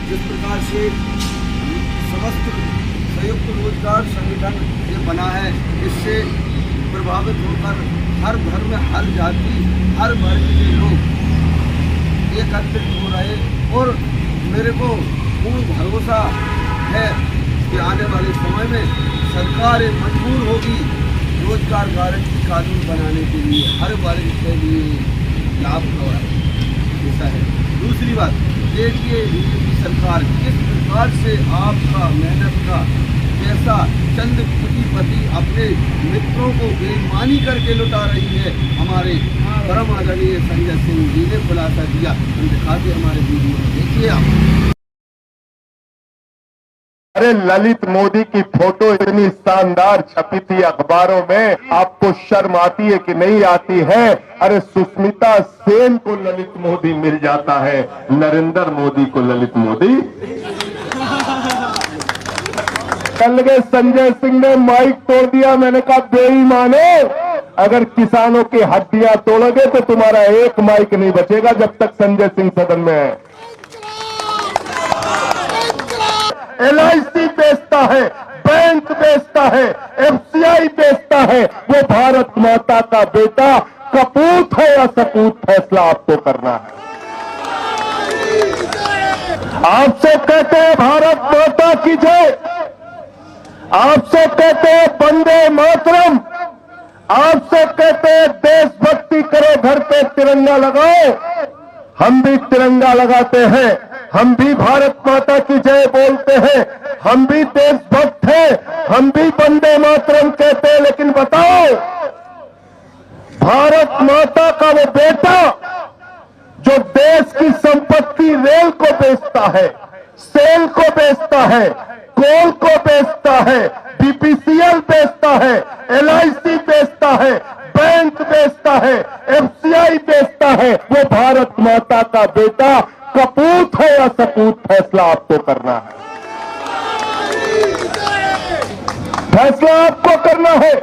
जिस प्रकार से समस्त संयुक्त रोजगार संगठन ये बना है, इससे प्रभावित होकर हर धर्म, हर जाति, हर वर्ग के लोग एकत्रित हो रहे और मेरे को पूर्ण भरोसा है कि आने वाले समय में सरकार मजबूर होगी रोजगार गारंटी कानून बनाने के लिए, हर वर्ग के लिए लाभ हो रहा है। ऐसा है। दूसरी बात, देखिए सरकार किस प्रकार से आपका मेहनत का पैसा चंद पूंजीपति अपने मित्रों को बेईमानी करके लुटा रही है। हमारे परम आदरणीय संजय सिंह जी ने खुलासा दिया, हम दिखाते हमारे वीडियो में, देखिए आप। अरे ललित मोदी की फोटो इतनी शानदार छपी थी अखबारों में, आपको शर्म आती है कि नहीं आती है? अरे सुष्मिता सेन को ललित मोदी मिल जाता है, नरेंद्र मोदी को ललित मोदी। कल के संजय सिंह ने माइक तोड़ दिया। मैंने कहा बेईमानो, अगर किसानों की हड्डियां तोड़ोगे तो तुम्हारा एक माइक नहीं बचेगा जब तक संजय सिंह सदन में है। LIC बेचता है, बैंक बेचता है, FCI बेचता है, वो भारत माता का बेटा कपूत है या सपूत, फैसला आपको करना है। आपसे कहते हैं भारत माता की जय, आपसे कहते हैं वंदे मातरम, आपसे कहते हैं देशभक्ति करो, घर पे तिरंगा लगाओ। हम भी तिरंगा लगाते हैं, हम भी भारत माता की जय बोलते हैं, हम भी देशभक्त हैं, हम भी वंदे मातरम कहते हैं। लेकिन बताओ, भारत माता का वो बेटा जो देश की संपत्ति रेल को बेचता है, सेल को बेचता है, कोल को बेचता है, BPCL बेचता है, LIC बेचता है, बैंक बेचता है, FCI बेचता है, वो भारत माता का बेटा कपूत है या सपूत, फैसला आपको करना है। फैसला आपको करना है,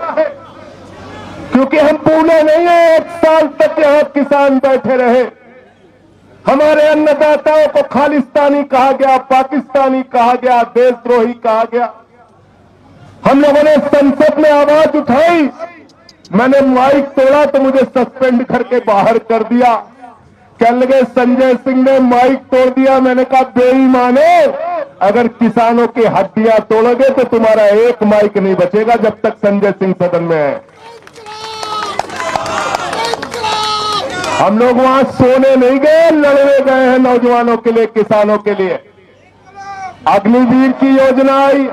क्योंकि हम भूले नहीं है 1 साल तक यहां किसान बैठे रहे, हमारे अन्नदाताओं को खालिस्तानी कहा गया, पाकिस्तानी कहा गया, देशद्रोही कहा गया। हम लोगों ने संसद में आवाज उठाई, मैंने माइक तोड़ा तो मुझे सस्पेंड करके बाहर कर दिया। कल के संजय सिंह ने माइक तोड़ दिया। मैंने कहा बेईमानो, अगर किसानों की हड्डियां तोड़ोगे तो तुम्हारा एक माइक नहीं बचेगा जब तक संजय सिंह सदन में है। हम लोग वहां सोने नहीं गए, लड़ने गए हैं नौजवानों के लिए, किसानों के लिए। अग्निवीर की योजना आई,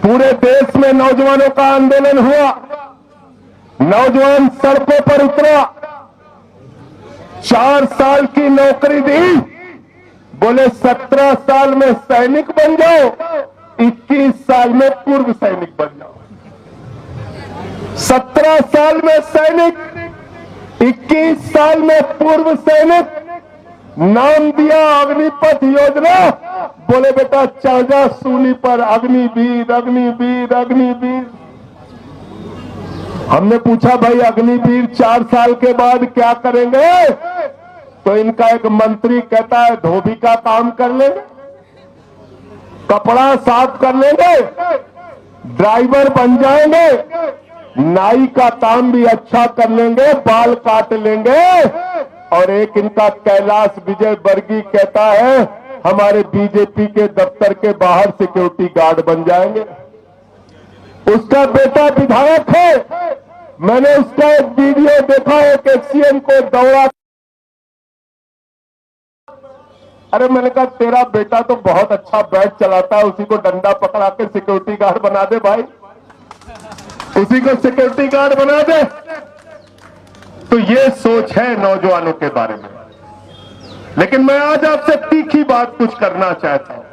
पूरे देश में नौजवानों का आंदोलन हुआ, नौजवान सड़कों पर उतरा, 4 साल की नौकरी दी, बोले 17 साल में सैनिक बन जाओ, 21 साल में पूर्व सैनिक बन जाओ। 17 साल में सैनिक, 21 साल में पूर्व सैनिक, नाम दिया अग्निपथ योजना। बोले बेटा चाजा सूली पर अग्निवीर, अग्निवीर, अग्निवीर। हमने पूछा भाई अग्निवीर 4 साल के बाद क्या करेंगे? तो इनका एक मंत्री कहता है धोबी का काम कर लेंगे, कपड़ा साफ कर लेंगे, ड्राइवर बन जाएंगे, नाई का काम भी अच्छा कर लेंगे, बाल काट लेंगे। और एक इनका कैलाश विजय वर्गीय कहता है हमारे बीजेपी के दफ्तर के बाहर सिक्योरिटी गार्ड बन जाएंगे। उसका बेटा विधायक है, मैंने उसका एक वीडियो देखा है कि सीएम को दौड़ा। अरे मैंने कहा तेरा बेटा तो बहुत अच्छा बैट चलाता है, उसी को डंडा पकड़ा के सिक्योरिटी गार्ड बना दे भाई, उसी को सिक्योरिटी गार्ड बना दे। तो ये सोच है नौजवानों के बारे में। लेकिन मैं आज आपसे तीखी बात कुछ करना चाहता हूं।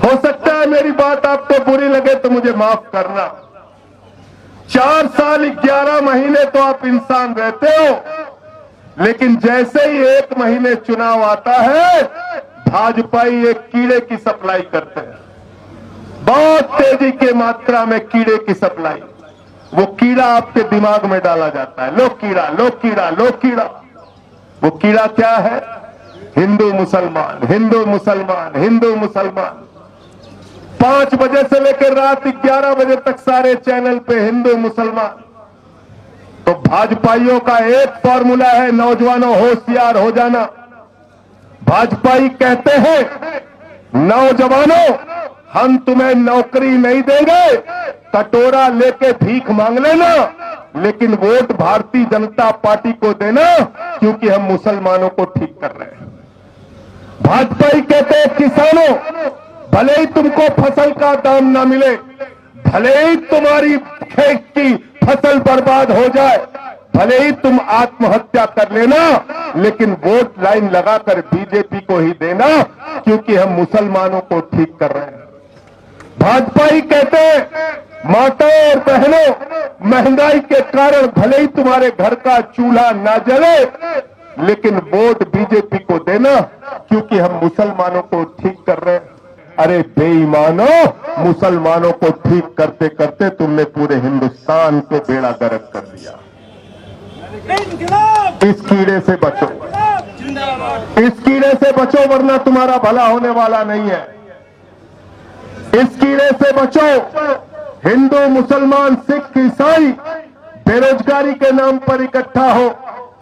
हो सकता है मेरी बात आपको बुरी लगे तो मुझे माफ करना। 4 साल 11 महीने तो आप इंसान रहते हो, लेकिन जैसे ही 1 महीने चुनाव आता है, भाजपाई एक कीड़े की सप्लाई करते हैं, बहुत तेजी के मात्रा में कीड़े की सप्लाई। वो कीड़ा आपके दिमाग में डाला जाता है, लो कीड़ा, लो कीड़ा, लो कीड़ा। वो कीड़ा क्या है? हिंदू मुसलमान, हिंदू मुसलमान, हिंदू मुसलमान। 5 बजे से लेकर रात 11 बजे तक सारे चैनल पे हिंदू मुसलमान। तो भाजपाइयों का एक फॉर्मूला है, नौजवानों होशियार हो जाना। भाजपाई कहते हैं, नौजवानों हम तुम्हें नौकरी नहीं देंगे, कटोरा लेके भीख मांग लेना, लेकिन वोट भारतीय जनता पार्टी को देना, क्योंकि हम मुसलमानों को ठीक कर रहे हैं। भाजपाई कहते हैं, किसानों भले ही तुमको फसल का दाम ना मिले, भले ही तुम्हारी खेत की फसल बर्बाद हो जाए, भले ही तुम आत्महत्या कर लेना, लेकिन वोट लाइन लगाकर बीजेपी को ही देना, क्योंकि हम मुसलमानों को ठीक कर रहे हैं। भाजपाई कहते हैं, माताओं और बहनों महंगाई के कारण भले ही तुम्हारे घर का चूल्हा ना जले, लेकिन वोट बीजेपी को देना, क्योंकि हम मुसलमानों को ठीक कर रहे हैं। अरे बेईमानों, मुसलमानों को ठीक करते करते तुमने पूरे हिंदुस्तान को बेड़ा गर्क कर दिया। इस कीड़े से बचो, इस कीड़े से बचो, वरना तुम्हारा भला होने वाला नहीं है। इस कीड़े से बचो। हिंदू मुसलमान सिख ईसाई बेरोजगारी के नाम पर इकट्ठा हो,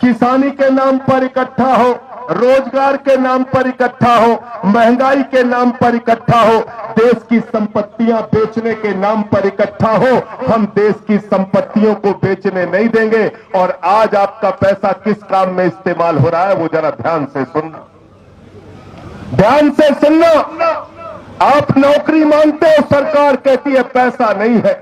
किसानी के नाम पर इकट्ठा हो, रोजगार के नाम पर इकट्ठा हो, महंगाई के नाम पर इकट्ठा हो, देश की संपत्तियां बेचने के नाम पर इकट्ठा हो। हम देश की संपत्तियों को बेचने नहीं देंगे। और आज आपका पैसा किस काम में इस्तेमाल हो रहा है, वो जरा ध्यान से सुनना, ध्यान से सुनना। आप नौकरी मांगते हो, सरकार कहती है पैसा नहीं है।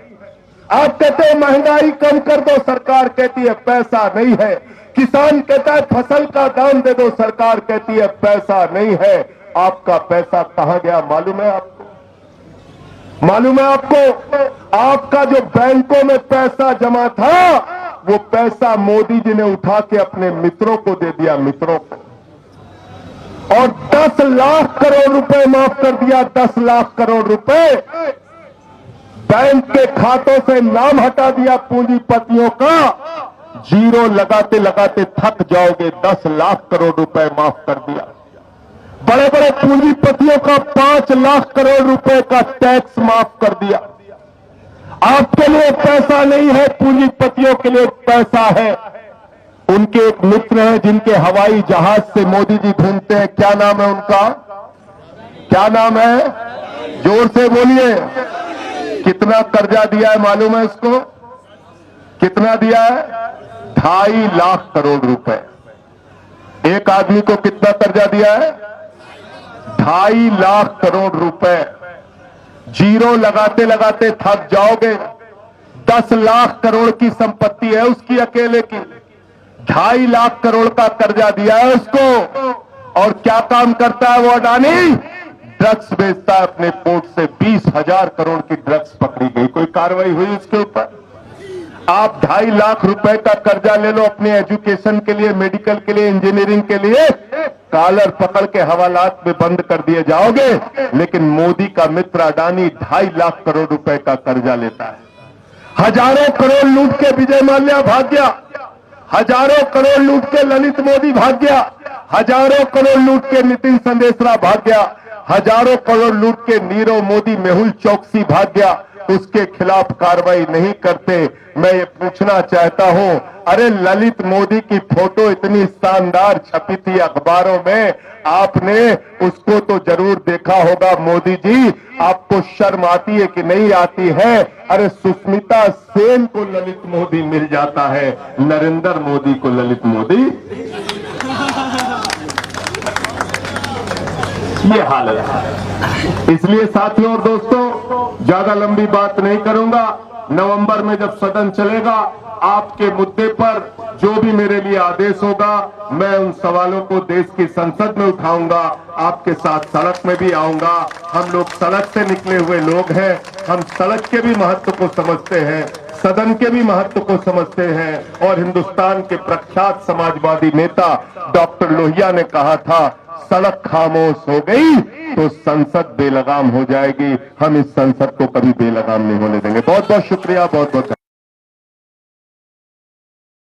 आप कहते हो महंगाई कम कर दो, सरकार कहती है पैसा नहीं है। किसान कहता है फसल का दाम दे दो, सरकार कहती है पैसा नहीं है। आपका पैसा कहां गया मालूम है आपको? मालूम है आपको? आपका जो बैंकों में पैसा जमा था, वो पैसा मोदी जी ने उठा के अपने मित्रों को दे दिया, मित्रों को, और 10 लाख करोड़ रुपए माफ कर दिया। 10 लाख करोड़ रुपए बैंक के खातों से नाम हटा दिया पूंजीपतियों का। जीरो लगाते लगाते थक जाओगे। 10 लाख करोड़ रुपए माफ कर दिया। बड़े बड़े पूंजीपतियों का 5 लाख करोड़ रुपए का टैक्स माफ कर दिया। आपके लिए पैसा नहीं है, पूंजीपतियों के लिए पैसा है। उनके एक मित्र हैं जिनके हवाई जहाज से मोदी जी घूमते हैं, क्या नाम है उनका? क्या नाम है? जोर से बोलिए। कितना कर्जा दिया है मालूम है इसको? कितना दिया है? 2.5 लाख करोड़ रुपए। एक आदमी को कितना कर्जा दिया है? 2.5 लाख करोड़ रुपए। जीरो लगाते लगाते थक जाओगे। 10 लाख करोड़ की संपत्ति है उसकी अकेले की। 2.5 लाख करोड़ का कर्जा दिया है उसको। और क्या काम करता है वो अडानी? ड्रग्स बेचता है अपने पोर्ट से। 20,000 करोड़ की ड्रग्स पकड़ी गई। कोई कार्रवाई हुई उसके ऊपर? आप 2.5 लाख रुपए का कर्जा ले लो अपने एजुकेशन के लिए, मेडिकल के लिए, इंजीनियरिंग के लिए, कॉलर पकड़ के हवालात में बंद कर दिए जाओगे। लेकिन मोदी का मित्र अडानी 2.5 लाख करोड़ रुपए का कर्जा लेता है। हजारों करोड़ लूट के विजय माल्या भाग गया। हजारों करोड़ लूट के ललित मोदी भाग गया। हजारों करोड़ लूट के नितिन संदेशरा भाग गया। हजारों करोड़ लूट के नीरव मोदी, मेहुल चौकसी भाग गया। उसके खिलाफ कार्रवाई नहीं करते। मैं ये पूछना चाहता हूं, अरे ललित मोदी की फोटो इतनी शानदार छपी थी अखबारों में, आपने उसको तो जरूर देखा होगा। मोदी जी, आपको शर्म आती है कि नहीं आती है? अरे सुष्मिता सेन को ललित मोदी मिल जाता है, नरेंद्र मोदी को ललित मोदी। ये हालत है। इसलिए साथियों और दोस्तों, ज्यादा लंबी बात नहीं करूंगा। नवंबर में जब सदन चलेगा, आपके मुद्दे पर जो भी मेरे लिए आदेश होगा, मैं उन सवालों को देश की संसद में उठाऊंगा। आपके साथ सड़क में भी आऊंगा। हम लोग सड़क से निकले हुए लोग हैं। हम सड़क के भी महत्व को समझते हैं, सदन के भी महत्व को समझते हैं। और हिंदुस्तान के प्रख्यात समाजवादी नेता डॉक्टर लोहिया ने कहा था, सड़क खामोश हो गई तो संसद बेलगाम हो जाएगी। हम इस संसद को कभी बेलगाम नहीं होने देंगे। बहुत बहुत शुक्रिया, बहुत बहुत